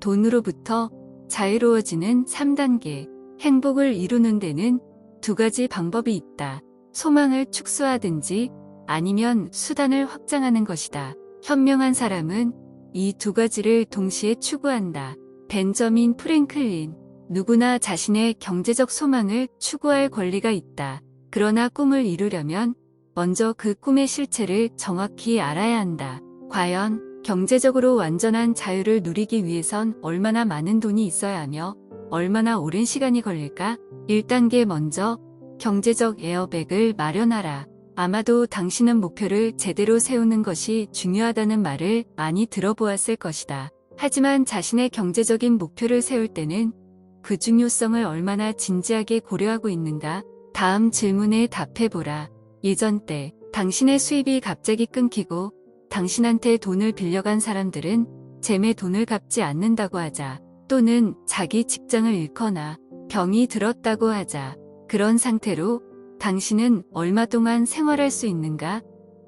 돈으로부터 자유로워지는 3단계. 행복을 이루는 데는 두 가지 방법이 있다. 소망을 축소하든지 아니면 수단을 확장하는 것이다. 현명한 사람은 이 두 가지를 동시에 추구한다. 벤저민 프랭클린. 누구나 자신의 경제적 소망을 추구할 권리가 있다. 그러나 꿈을 이루려면 먼저 그 꿈의 실체를 정확히 알아야 한다. 과연 경제적으로 완전한 자유를 누리기 위해선 얼마나 많은 돈이 있어야 하며 얼마나 오랜 시간이 걸릴까? 1단계. 먼저 경제적 에어백을 마련하라. 아마도 당신은 목표를 제대로 세우는 것이 중요하다는 말을 많이 들어보았을 것이다. 하지만 자신의 경제적인 목표를 세울 때는 그 중요성을 얼마나 진지하게 고려하고 있는가? 다음 질문에 답해보라. 예전 때 당신의 수입이 갑자기 끊기고 당신한테 돈을 빌려간 사람들은 젬에 돈을 갚지 않는다고 하자, 또는 자기 직장을 잃거나 병이 들었다고 하자, 그런 상태로 당신은 얼마 동안 생활할 수 있는가?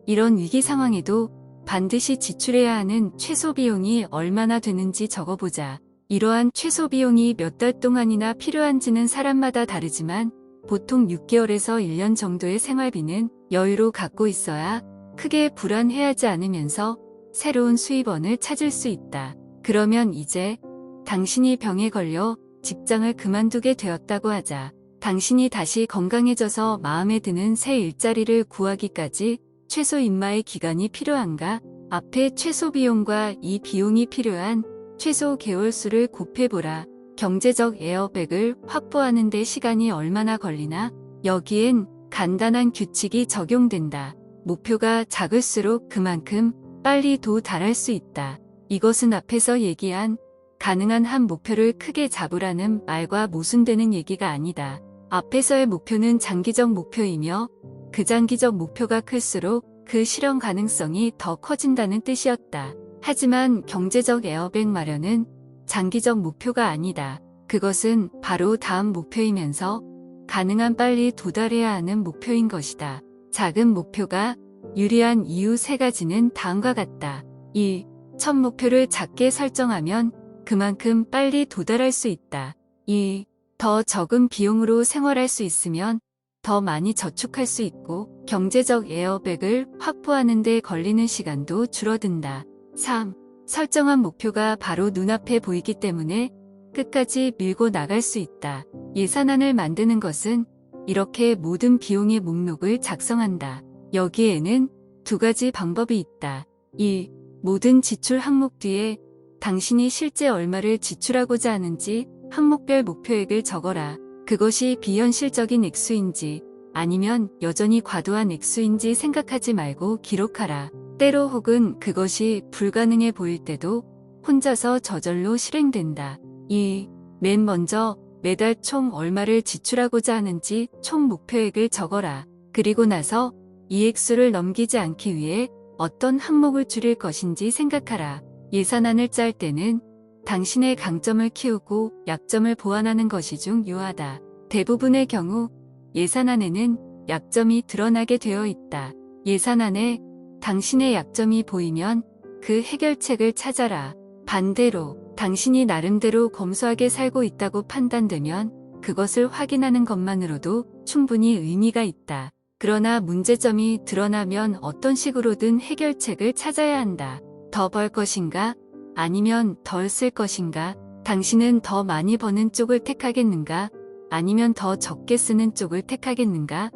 이런 위기 상황에도 반드시 지출해야 하는 최소 비용이 얼마나 되는지 적어보자. 이러한 최소 비용이 몇 달 동안이나 필요한지는 사람마다 다르지만 보통 6개월에서 1년 정도의 생활비는 여유로 갖고 있어야 크게 불안해하지 않으면서 새로운 수입원을 찾을 수 있다. 그러면 이제 당신이 병에 걸려 직장을 그만두게 되었다고 하자. 당신이 다시 건강해져서 마음에 드는 새 일자리를 구하기까지 최소 인마의 기간이 필요한가? 앞에 최소 비용과 이 비용이 필요한 최소 개월수를 곱해보라. 경제적 에어백을 확보하는 데 시간이 얼마나 걸리나? 여기엔 간단한 규칙이 적용된다. 목표가 작을수록 그만큼 빨리 도달할 수 있다. 이것은 앞에서 얘기한 가능한 한 목표를 크게 잡으라는 말과 모순되는 얘기가 아니다. 앞에서의 목표는 장기적 목표이며 그 장기적 목표가 클수록 그 실현 가능성이 더 커진다는 뜻이었다. 하지만 경제적 에어백 마련은 장기적 목표가 아니다. 그것은 바로 다음 목표이면서 가능한 빨리 도달해야 하는 목표인 것이다. 작은 목표가 유리한 이유 3가지는 다음과 같다. 1. 첫 목표를 작게 설정하면 그만큼 빨리 도달할 수 있다. 2. 더 적은 비용으로 생활할 수 있으면 더 많이 저축할 수 있고 경제적 에어백을 확보하는 데 걸리는 시간도 줄어든다. 3. 설정한 목표가 바로 눈앞에 보이기 때문에 끝까지 밀고 나갈 수 있다. 예산안을 만드는 것은 이렇게 모든 비용의 목록을 작성한다. 여기에는 두 가지 방법이 있다. 1. 모든 지출 항목 뒤에 당신이 실제 얼마를 지출하고자 하는지 항목별 목표액을 적어라. 그것이 비현실적인 액수인지 아니면 여전히 과도한 액수인지 생각하지 말고 기록하라. 때로 혹은 그것이 불가능해 보일 때도 혼자서 저절로 실행된다. 2. 맨 먼저 매달 총 얼마를 지출하고자 하는지 총 목표액을 적어라. 그리고 나서 이 액수를 넘기지 않기 위해 어떤 항목을 줄일 것인지 생각하라. 예산안을 짤 때는 당신의 강점을 키우고 약점을 보완하는 것이 중요하다. 대부분의 경우 예산안에는 약점이 드러나게 되어 있다. 예산안에 당신의 약점이 보이면 그 해결책을 찾아라. 반대로 당신이 나름대로 검소하게 살고 있다고 판단되면 그것을 확인하는 것만으로도 충분히 의미가 있다. 그러나 문제점이 드러나면 어떤 식으로든 해결책을 찾아야 한다. 더 벌 것인가? 아니면 덜 쓸 것인가? 당신은 더 많이 버는 쪽을 택하겠는가? 아니면 더 적게 쓰는 쪽을 택하겠는가?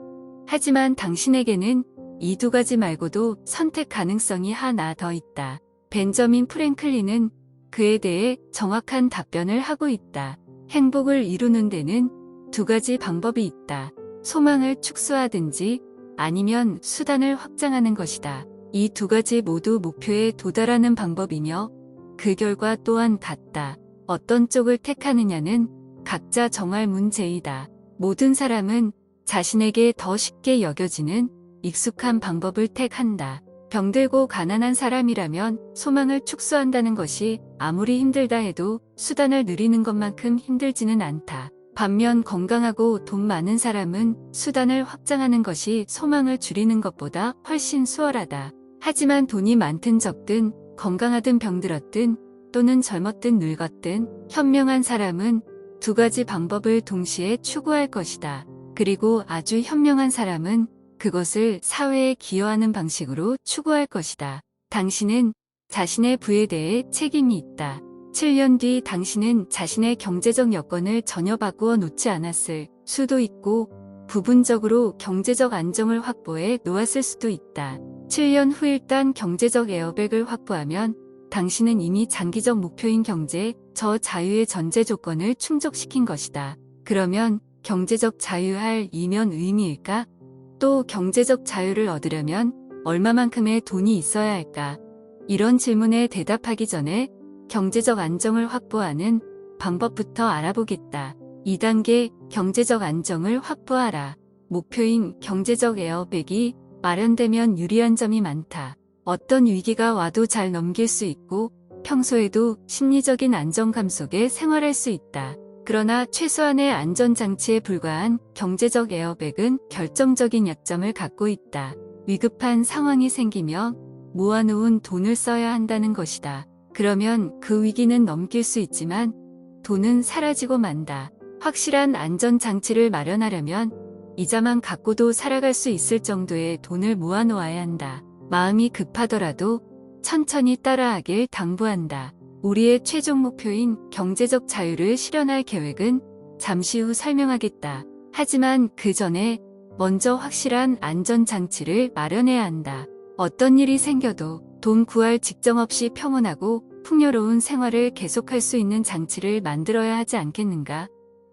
하지만 당신에게는 이 두 가지 말고도 선택 가능성이 하나 더 있다. 벤저민 프랭클린은 그에 대해 정확한 답변을 하고 있다. 행복을 이루는 데는 두 가지 방법이 있다. 소망을 축소하든지 아니면 수단을 확장하는 것이다. 이 두 가지 모두 목표에 도달하는 방법이며 그 결과 또한 같다. 어떤 쪽을 택하느냐는 각자 정할 문제이다. 모든 사람은 자신에게 더 쉽게 여겨지는 익숙한 방법을 택한다. 병들고 가난한 사람이라면 소망을 축소한다는 것이 아무리 힘들다 해도 수단을 누리는 것만큼 힘들지는 않다. 반면 건강하고 돈 많은 사람은 수단을 확장하는 것이 소망을 줄이는 것보다 훨씬 수월하다. 하지만 돈이 많든 적든 건강하든 병들었든 또는 젊었든 늙었든 현명한 사람은 두 가지 방법을 동시에 추구할 것이다. 그리고 아주 현명한 사람은 그것을 사회에 기여하는 방식으로 추구할 것이다. 당신은 자신의 부에 대해 책임이 있다. 7년 뒤 당신은 자신의 경제적 여건을 전혀 바꾸어 놓지 않았을 수도 있고 부분적으로 경제적 안정을 확보해 놓았을 수도 있다. 7년 후 일단 경제적 에어백을 확보하면 당신은 이미 장기적 목표인 경제, 저자유의 전제 조건을 충족시킨 것이다. 그러면 경제적 자유할 이면 의미일까? 또 경제적 자유를 얻으려면 얼마만큼의 돈이 있어야 할까? 이런 질문에 대답하기 전에 경제적 안정을 확보하는 방법부터 알아보겠다. 2단계 경제적 안정을 확보하라. 목표인 경제적 에어백이 마련되면 유리한 점이 많다. 어떤 위기가 와도 잘 넘길 수 있고 평소에도 심리적인 안정감 속에 생활할 수 있다. 그러나 최소한의 안전장치에 불과한 경제적 에어백은 결정적인 약점을 갖고 있다. 위급한 상황이 생기며 모아놓은 돈을 써야 한다는 것이다. 그러면 그 위기는 넘길 수 있지만 돈은 사라지고 만다. 확실한 안전장치를 마련하려면 이자만 갖고도 살아갈 수 있을 정도의 돈을 모아놓아야 한다. 마음이 급하더라도 천천히 따라하길 당부한다. 우리의 최종 목표인 경제적 자유를 실현할 계획은 잠시 후 설명하겠다. 하지만 그 전에 먼저 확실한 안전장치를 마련해야 한다. 어떤 일이 생겨도 돈 구할 직정 없이 평온하고 풍요로운 생활을 계속할 수 있는 장치를 만들어야 하지 않겠는가?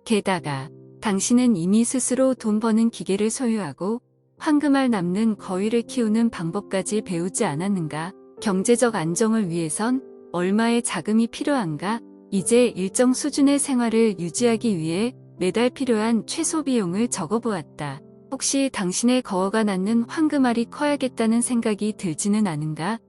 게다가 당신은 이미 스스로 돈 버는 기계를 소유하고 황금알 남는 거위를 키우는 방법까지 배우지 않았는가? 경제적 안정을 위해선 얼마의 자금이 필요한가? 이제 일정 수준의 생활을 유지하기 위해 매달 필요한 최소 비용을 적어보았다. 혹시 당신의 거어가 낳는 황금알이 커야겠다는 생각이 들지는 않은가?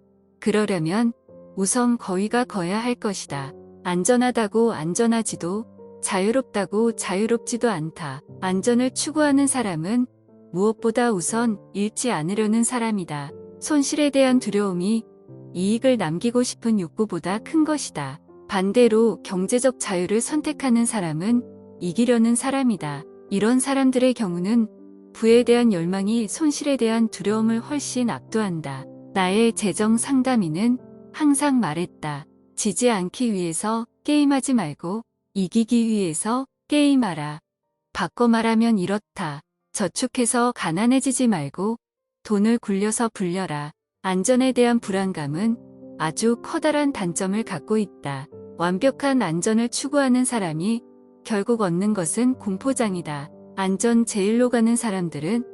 그러려면 우선 거위가 커야 할 것이다. 안전하다고 안전하지도 자유롭다고 자유롭지도 않다. 안전을 추구하는 사람은 무엇보다 우선 잃지 않으려는 사람이다. 손실에 대한 두려움이 이익을 남기고 싶은 욕구보다 큰 것이다. 반대로 경제적 자유를 선택하는 사람은 이기려는 사람이다. 이런 사람들의 경우는 부에 대한 열망이 손실에 대한 두려움을 훨씬 압도한다. 나의 재정 상담인은 항상 말했다. 지지 않기 위해서 게임하지 말고 이기기 위해서 게임하라. 바꿔 말하면 이렇다. 저축해서 가난해지지 말고 돈을 굴려서 불려라. 안전에 대한 불안감은 아주 커다란 단점을 갖고 있다. 완벽한 안전을 추구하는 사람이 결국 얻는 것은 공포장이다. 안전 제일로 가는 사람들은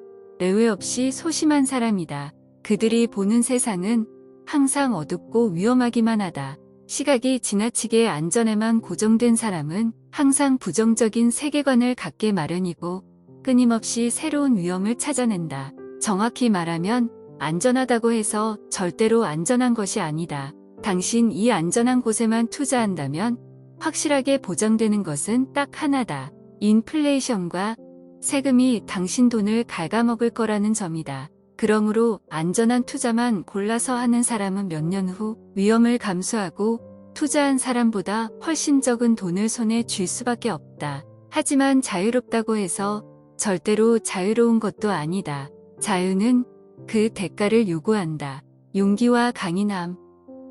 예외 없이 소심한 사람이다. 그들이 보는 세상은 항상 어둡고 위험하기만 하다. 시각이 지나치게 안전에만 고정된 사람은 항상 부정적인 세계관을 갖게 마련이고 끊임없이 새로운 위험을 찾아낸다. 정확히 말하면 안전하다고 해서 절대로 안전한 것이 아니다. 당신 이 안전한 곳에만 투자한다면 확실하게 보장되는 것은 딱 하나다. 인플레이션과 세금이 당신 돈을 갉아먹을 거라는 점이다. 그러므로 안전한 투자만 골라서 하는 사람은 몇 년 후 위험을 감수하고 투자한 사람보다 훨씬 적은 돈을 손에 쥘 수밖에 없다. 하지만 자유롭다고 해서 절대로 자유로운 것도 아니다. 자유는 그 대가를 요구한다. 용기와 강인함,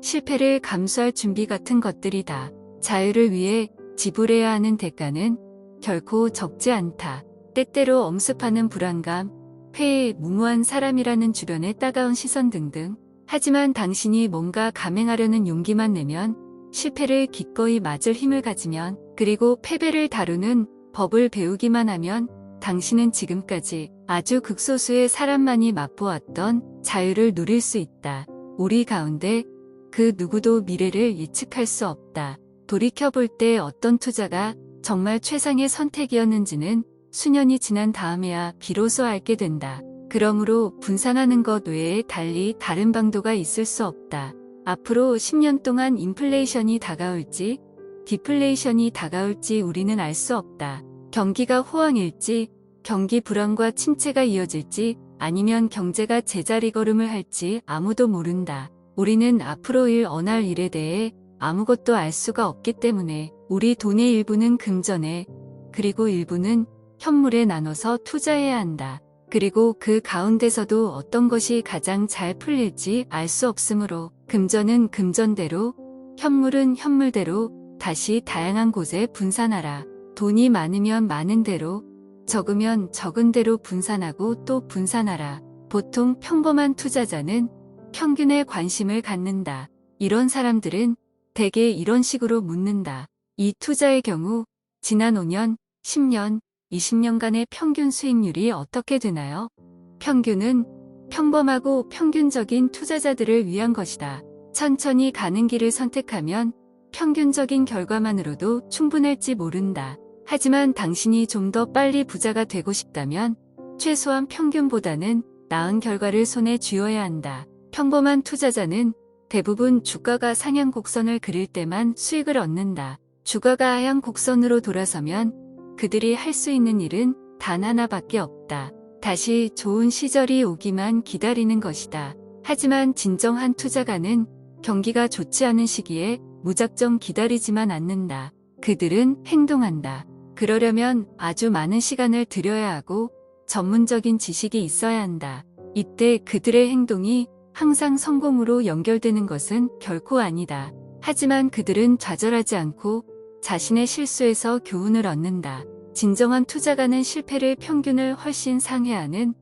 실패를 감수할 준비 같은 것들이다. 자유를 위해 지불해야 하는 대가는 결코 적지 않다. 때때로 엄습하는 불안감, 회의 무모한 사람이라는 주변의 따가운 시선 등등. 하지만 당신이 뭔가 감행하려는 용기만 내면, 실패를 기꺼이 맞을 힘을 가지면, 그리고 패배를 다루는 법을 배우기만 하면 당신은 지금까지 아주 극소수의 사람만이 맛보았던 자유를 누릴 수 있다. 우리 가운데 그 누구도 미래를 예측할 수 없다. 돌이켜볼 때 어떤 투자가 정말 최상의 선택이었는지는 수년이 지난 다음에야 비로소 알게 된다. 그러므로 분산하는 것 외에 달리 다른 방도가 있을 수 없다. 앞으로 10년 동안 인플레이션이 다가올지 디플레이션이 다가올지 우리는 알 수 없다. 경기가 호황일지 경기 불황과 침체가 이어질지 아니면 경제가 제자리 걸음을 할지 아무도 모른다. 우리는 앞으로 언할 일에 대해 아무것도 알 수가 없기 때문에 우리 돈의 일부는 금전에 그리고 일부는 현물에 나눠서 투자해야 한다. 그리고 그 가운데서도 어떤 것이 가장 잘 풀릴지 알 수 없으므로 금전은 금전대로, 현물은 현물대로 다시 다양한 곳에 분산하라. 돈이 많으면 많은 대로, 적으면 적은 대로 분산하고 또 분산하라. 보통 평범한 투자자는 평균에 관심을 갖는다. 이런 사람들은 대개 이런 식으로 묻는다. 이 투자의 경우 지난 5년, 10년, 20년간의 평균 수익률이 어떻게 되나요? 평균은 평범하고 평균적인 투자자들을 위한 것이다. 천천히 가는 길을 선택하면 평균적인 결과만으로도 충분할지 모른다. 하지만 당신이 좀 더 빨리 부자가 되고 싶다면 최소한 평균보다는 나은 결과를 손에 쥐어야 한다. 평범한 투자자는 대부분 주가가 상향 곡선을 그릴 때만 수익을 얻는다. 주가가 하향 곡선으로 돌아서면 그들이 할 수 있는 일은 단 하나밖에 없다. 다시 좋은 시절이 오기만 기다리는 것이다. 하지만 진정한 투자가는 경기가 좋지 않은 시기에 무작정 기다리지만 않는다. 그들은 행동한다. 그러려면 아주 많은 시간을 들여야 하고 전문적인 지식이 있어야 한다. 이때 그들의 행동이 항상 성공으로 연결되는 것은 결코 아니다. 하지만 그들은 좌절하지 않고 자신의 실수에서 교훈을 얻는다. 진정한 투자가는 실패를 평균을 훨씬 상회하는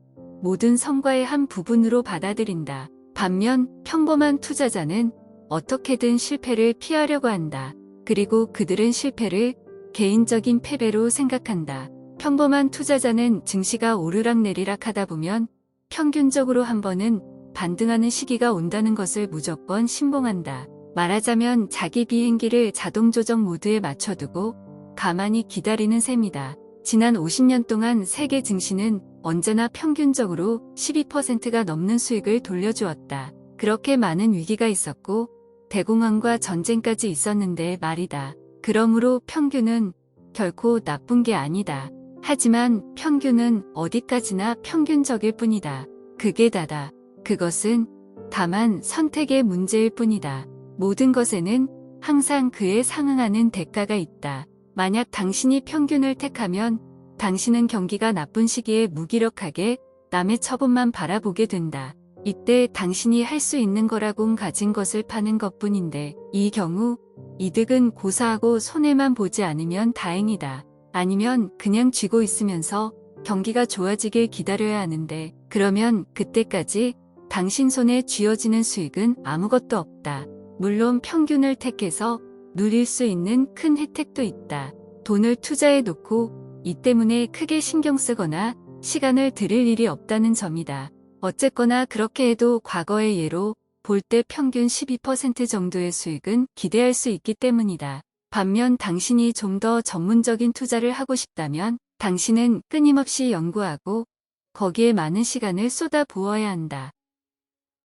모든 성과의 한 부분으로 받아들인다. 반면 평범한 투자자는 어떻게든 실패를 피하려고 한다. 그리고 그들은 실패를 개인적인 패배로 생각한다. 평범한 투자자는 증시가 오르락내리락 하다 보면 평균적으로 한 번은 반등하는 시기가 온다는 것을 무조건 신봉한다. 말하자면 자기 비행기를 자동 조정 모드에 맞춰두고 가만히 기다리는 셈이다. 지난 50년 동안 세계 증시는 언제나 평균적으로 12%가 넘는 수익을 돌려주었다. 그렇게 많은 위기가 있었고 대공황과 전쟁까지 있었는데 말이다. 그러므로 평균은 결코 나쁜 게 아니다. 하지만 평균은 어디까지나 평균적일 뿐이다. 그게 다다. 그것은 다만 선택의 문제일 뿐이다. 모든 것에는 항상 그에 상응하는 대가가 있다. 만약 당신이 평균을 택하면 당신은 경기가 나쁜 시기에 무기력하게 남의 처분만 바라보게 된다. 이때 당신이 할 수 있는 거라곤 가진 것을 파는 것뿐인데 이 경우 이득은 고사하고 손해만 보지 않으면 다행이다. 아니면 그냥 쥐고 있으면서 경기가 좋아지길 기다려야 하는데 그러면 그때까지 당신 손에 쥐어지는 수익은 아무것도 없다. 물론 평균을 택해서 누릴 수 있는 큰 혜택도 있다. 돈을 투자해 놓고 이 때문에 크게 신경 쓰거나 시간을 들일 일이 없다는 점이다. 어쨌거나 그렇게 해도 과거의 예로 볼 때 평균 12% 정도의 수익은 기대할 수 있기 때문이다. 반면 당신이 좀 더 전문적인 투자를 하고 싶다면 당신은 끊임없이 연구하고 거기에 많은 시간을 쏟아 부어야 한다.